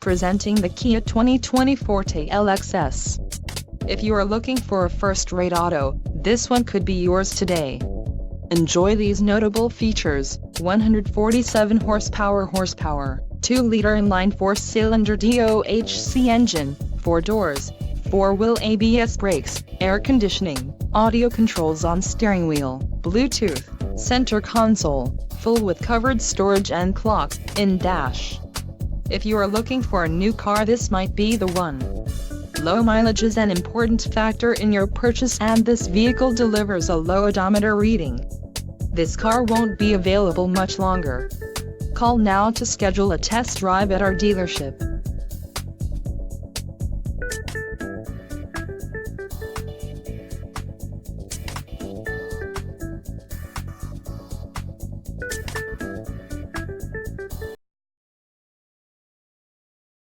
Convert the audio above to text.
Presenting the Kia 2020 Forte LXS. If you are looking for a first-rate auto, this one could be yours today. Enjoy these notable features: 147 horsepower, 2-liter inline 4-cylinder DOHC engine, 4 doors, 4-wheel ABS brakes, air conditioning, audio controls on steering wheel, Bluetooth, center console, full with covered storage and clock in dash. If you are looking for a new car, this might be the one. Low mileage is an important factor in your purchase, and this vehicle delivers a low odometer reading. This car won't be available much longer. Call now to schedule a test drive at our dealership.